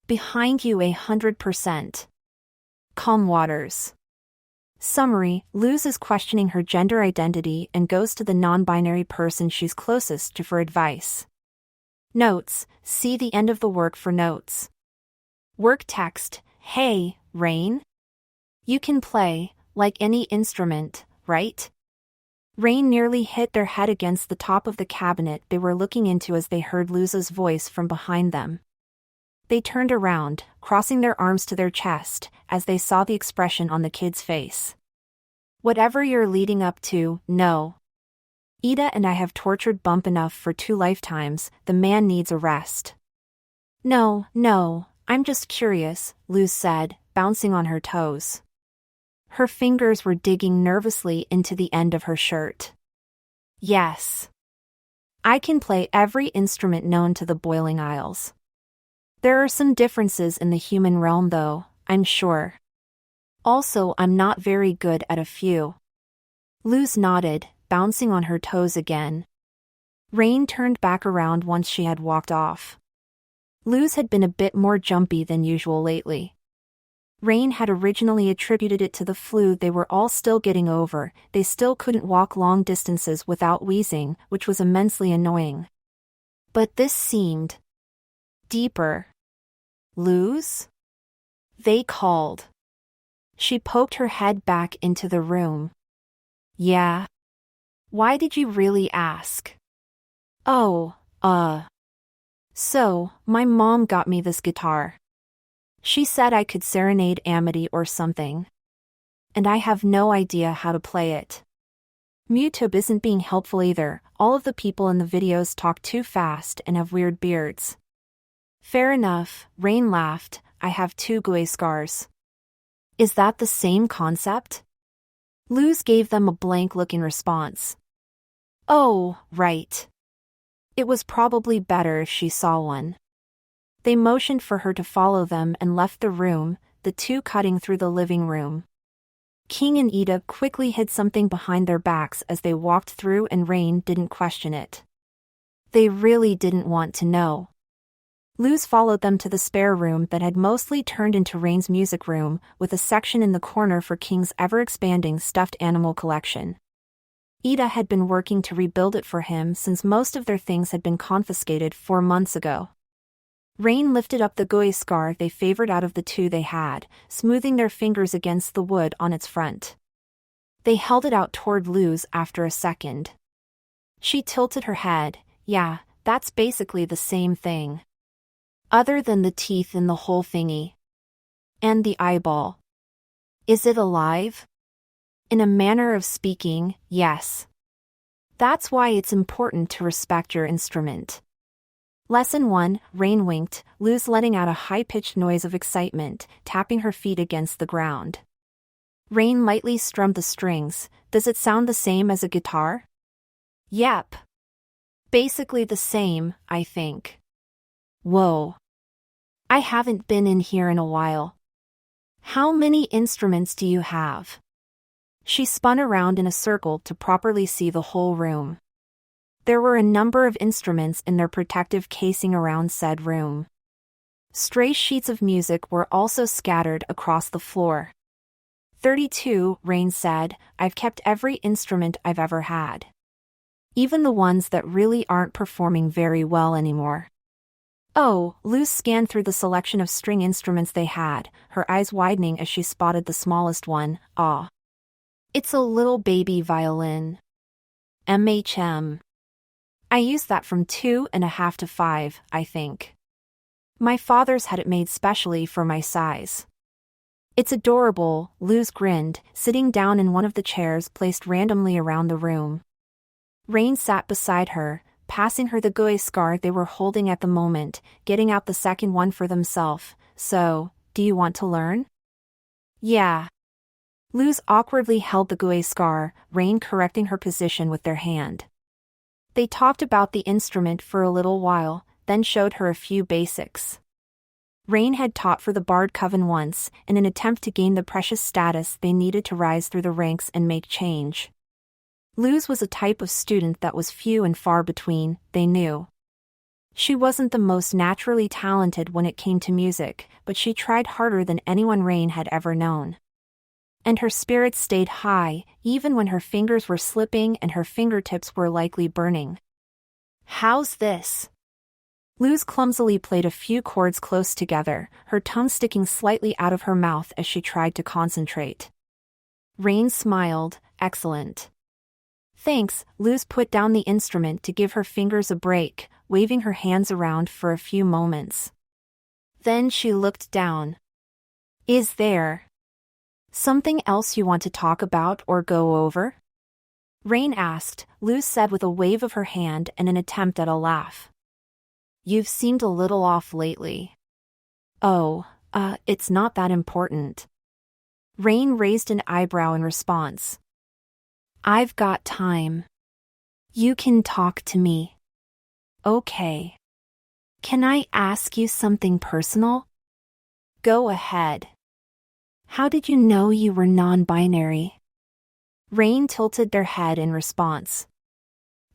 Behind you 100%. CalmWaters. Summary: Luz is questioning her gender identity and goes to the non-binary person she's closest to for advice. Notes: see the end of the work for notes. Work text: Hey, Rain? You can play, like any instrument, right? Rain nearly hit their head against the top of the cabinet they were looking into as they heard Luz's voice from behind them. They turned around, crossing their arms to their chest, as they saw the expression on the kid's face. Whatever you're leading up to, no. Ida and I have tortured Bump enough for 2 lifetimes, the man needs a rest. No, I'm just curious, Luz said, bouncing on her toes. Her fingers were digging nervously into the end of her shirt. Yes. I can play every instrument known to the Boiling Isles. There are some differences in the human realm though, I'm sure. Also, I'm not very good at a few. Luz nodded, bouncing on her toes again. Rain turned back around once she had walked off. Luz had been a bit more jumpy than usual lately. Rain had originally attributed it to the flu they were all still getting over. They still couldn't walk long distances without wheezing, which was immensely annoying. But this seemed deeper. Luz? They called. She poked her head back into the room. Yeah. Why did you really ask? Oh, So, my mom got me this guitar. She said I could serenade Amity or something. And I have no idea how to play it. YouTube isn't being helpful either, all of the people in the videos talk too fast and have weird beards. Fair enough, Rain laughed, I have 2 GUI scars. Is that the same concept? Luz gave them a blank look in response. Oh, right. It was probably better if she saw one. They motioned for her to follow them and left the room, the 2 cutting through the living room. King and Ida quickly hid something behind their backs as they walked through and Rain didn't question it. They really didn't want to know. Luz followed them to the spare room that had mostly turned into Rain's music room, with a section in the corner for King's ever-expanding stuffed animal collection. Ida had been working to rebuild it for him since most of their things had been confiscated 4 months ago. Rain lifted up the GUI scar they favored out of the 2 they had, smoothing their fingers against the wood on its front. They held it out toward Luz after a second. She tilted her head. Yeah, that's basically the same thing. Other than the teeth in the whole thingy. And the eyeball. Is it alive? In a manner of speaking, yes. That's why it's important to respect your instrument. Lesson 1, Rain winked, Luz letting out a high-pitched noise of excitement, tapping her feet against the ground. Rain lightly strummed the strings. Does it sound the same as a guitar? Yep. Basically the same, I think. Whoa. I haven't been in here in a while. How many instruments do you have? She spun around in a circle to properly see the whole room. There were a number of instruments in their protective casing around said room. Stray sheets of music were also scattered across the floor. 32, Rain said, I've kept every instrument I've ever had. Even the ones that really aren't performing very well anymore. Oh, Luz scanned through the selection of string instruments they had, her eyes widening as she spotted the smallest one. Ah. It's a little baby violin. MHM. I used that from 2.5 to 5, I think. My father's had it made specially for my size. It's adorable, Luz grinned, sitting down in one of the chairs placed randomly around the room. Rain sat beside her, passing her the GUI scar they were holding at the moment, getting out the second one for themselves. So, do you want to learn? Yeah. Luz awkwardly held the GUI scar, Rain correcting her position with their hand. They talked about the instrument for a little while, then showed her a few basics. Rain had taught for the Bard Coven once, in an attempt to gain the precious status they needed to rise through the ranks and make change. Luz was a type of student that was few and far between, they knew. She wasn't the most naturally talented when it came to music, but she tried harder than anyone Rain had ever known. And her spirits stayed high, even when her fingers were slipping and her fingertips were likely burning. "How's this?" Luz clumsily played a few chords close together, her tongue sticking slightly out of her mouth as she tried to concentrate. Rain smiled. "Excellent." "Thanks." Luz put down the instrument to give her fingers a break, waving her hands around for a few moments. Then she looked down. "Is there something else you want to talk about or go over?" Rain asked. Luz said with a wave of her hand and an attempt at a laugh. "You've seemed a little off lately." "Oh, it's not that important." Rain raised an eyebrow in response. "I've got time. You can talk to me." "Okay. Can I ask you something personal?" "Go ahead." "How did you know you were non-binary?" Rain tilted their head in response.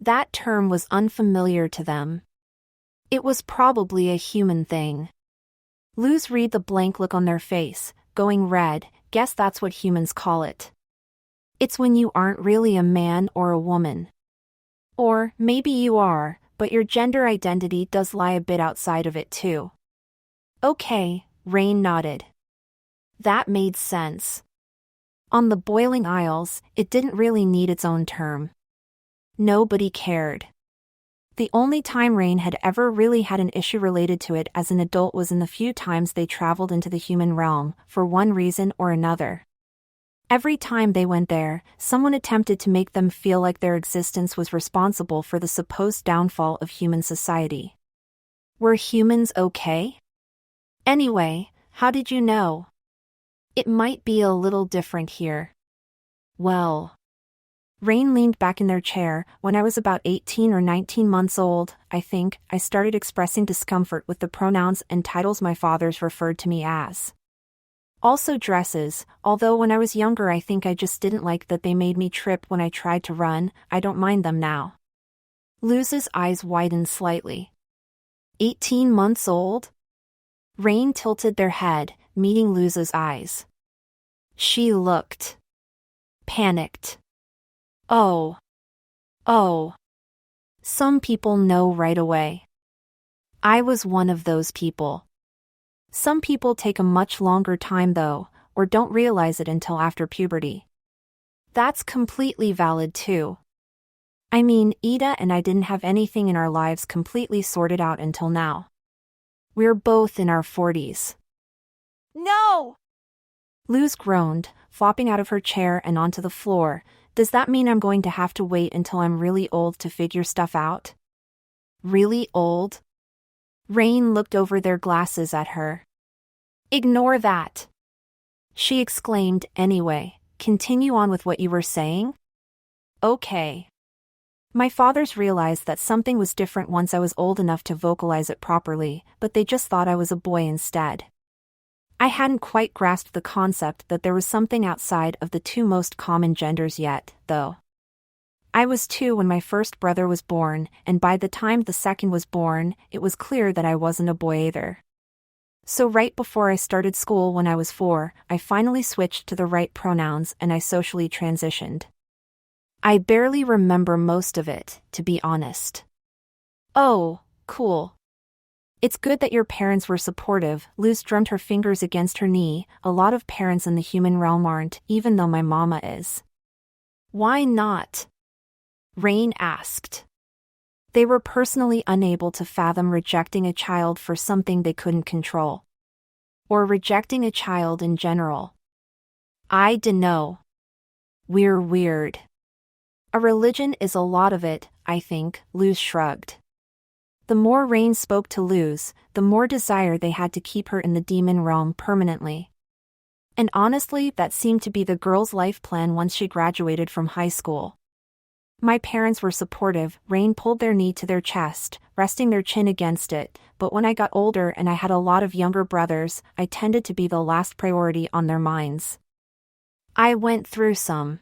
That term was unfamiliar to them. It was probably a human thing. Luz read the blank look on their face, going red. "Guess that's what humans call it. It's when you aren't really a man or a woman. Or maybe you are, but your gender identity does lie a bit outside of it too." "Okay," Rain nodded. That made sense. On the Boiling Isles, it didn't really need its own term. Nobody cared. The only time Rain had ever really had an issue related to it as an adult was in the few times they traveled into the human realm, for one reason or another. Every time they went there, someone attempted to make them feel like their existence was responsible for the supposed downfall of human society. Were humans okay? Anyway, how did you know? It might be a little different here. Well, Rain leaned back in their chair. "When I was about 18 or 19 months old, I think, I started expressing discomfort with the pronouns and titles my fathers referred to me as. Also dresses, although when I was younger I think I just didn't like that they made me trip when I tried to run. I don't mind them now." Luz's eyes widened slightly. 18 months old? Rain tilted their head, meeting Luz's eyes. She looked panicked. Oh. Some people know right away. I was one of those people. Some people take a much longer time though, or don't realize it until after puberty. That's completely valid too. I mean, Ida and I didn't have anything in our lives completely sorted out until now. We're both in our 40s. No! Luz groaned, flopping out of her chair and onto the floor. Does that mean I'm going to have to wait until I'm really old to figure stuff out? Really old? Rain looked over their glasses at her. Ignore that. She exclaimed. Anyway, continue on with what you were saying? Okay. My fathers realized that something was different once I was old enough to vocalize it properly, but they just thought I was a boy instead. I hadn't quite grasped the concept that there was something outside of the two most common genders yet, though. I was 2 when my first brother was born, and by the time the second was born, it was clear that I wasn't a boy either. So right before I started school when I was 4, I finally switched to the right pronouns and I socially transitioned. I barely remember most of it, to be honest. Oh, cool. It's good that your parents were supportive. Luz drummed her fingers against her knee. A lot of parents in the human realm aren't, even though my mama is. Why not? Rain asked. They were personally unable to fathom rejecting a child for something they couldn't control. Or rejecting a child in general. I dunno. We're weird. A religion is a lot of it, I think, Luz shrugged. The more Rain spoke to Luz, the more desire they had to keep her in the demon realm permanently. And honestly, that seemed to be the girl's life plan once she graduated from high school. My parents were supportive. Rain pulled their knee to their chest, resting their chin against it, but when I got older and I had a lot of younger brothers, I tended to be the last priority on their minds. I went through some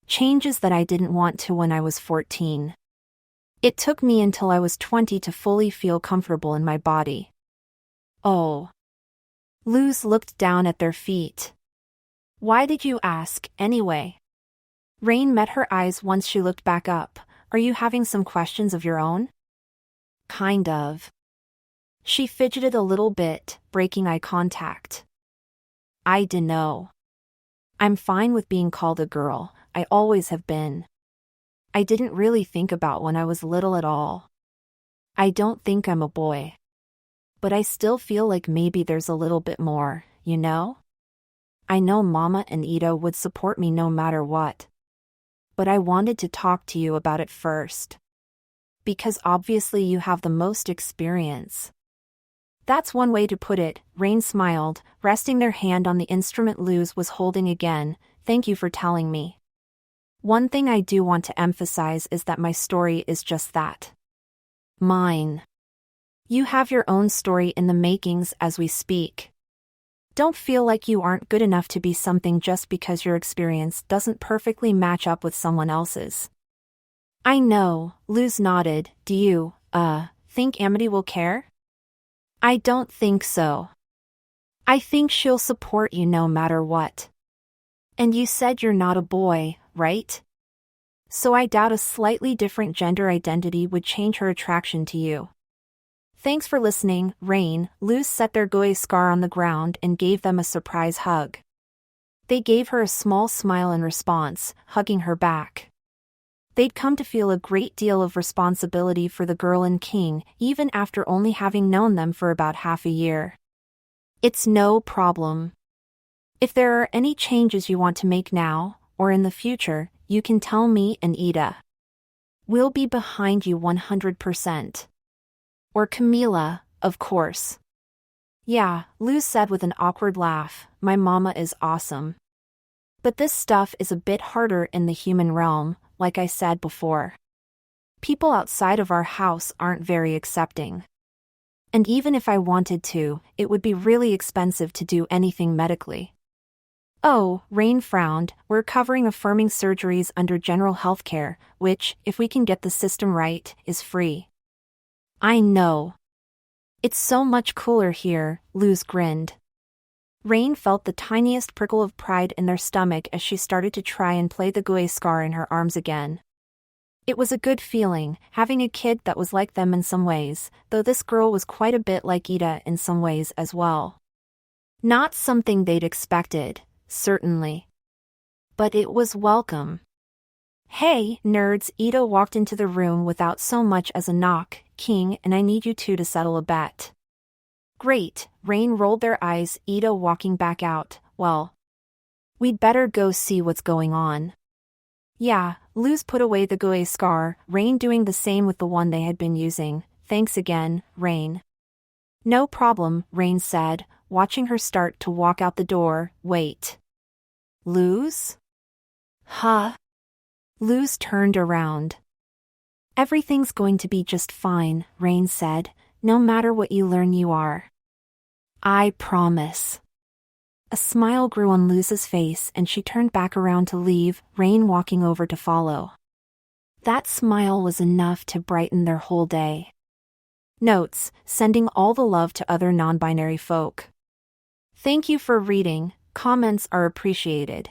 changes that I didn't want to when I was 14. It took me until I was 20 to fully feel comfortable in my body. Oh. Luz looked down at their feet. Why did you ask, anyway? Rain met her eyes once she looked back up. Are you having some questions of your own? Kind of. She fidgeted a little bit, breaking eye contact. I dunno. I'm fine with being called a girl, I always have been. I didn't really think about when I was little at all. I don't think I'm a boy. But I still feel like maybe there's a little bit more, you know? I know Mama and Ida would support me no matter what. But I wanted to talk to you about it first. Because obviously you have the most experience. That's one way to put it, Rain smiled, resting their hand on the instrument Luz was holding again. Thank you for telling me. One thing I do want to emphasize is that my story is just that. Mine. You have your own story in the makings as we speak. Don't feel like you aren't good enough to be something just because your experience doesn't perfectly match up with someone else's. I know, Luz nodded. Do you, think Amity will care? I don't think so. I think she'll support you no matter what. And you said you're not a boy, right? So I doubt a slightly different gender identity would change her attraction to you. Thanks for listening, Rain. Luz set their gooey scar on the ground and gave them a surprise hug. They gave her a small smile in response, hugging her back. They'd come to feel a great deal of responsibility for the girl and King, even after only having known them for about half a year. It's no problem. If there are any changes you want to make now, or in the future, you can tell me and Ida. We'll be behind you 100%. Or Camila, of course. Yeah, Luz said with an awkward laugh, my mama is awesome. But this stuff is a bit harder in the human realm, like I said before. People outside of our house aren't very accepting. And even if I wanted to, it would be really expensive to do anything medically. Oh, Rain frowned, we're covering affirming surgeries under general healthcare, which, if we can get the system right, is free. I know. It's so much cooler here, Luz grinned. Rain felt the tiniest prickle of pride in their stomach as she started to try and play the gooey scar in her arms again. It was a good feeling, having a kid that was like them in some ways, though this girl was quite a bit like Ida in some ways as well. Not something they'd expected, certainly. But it was welcome. Hey, nerds, Ida walked into the room without so much as a knock. King and I need you two to settle a bet. Great, Rain rolled their eyes, Ida walking back out. Well, we'd better go see what's going on. Yeah, Luz put away the gooey scar, Rain doing the same with the one they had been using. Thanks again, Rain. No problem, Rain said, watching her start to walk out the door. Wait. Luz? Huh? Luz turned around. Everything's going to be just fine, Rain said. No matter what you learn, you are. I promise. A smile grew on Luz's face and she turned back around to leave, Rain walking over to follow. That smile was enough to brighten their whole day. Notes, sending all the love to other non-binary folk. Thank you for reading, comments are appreciated.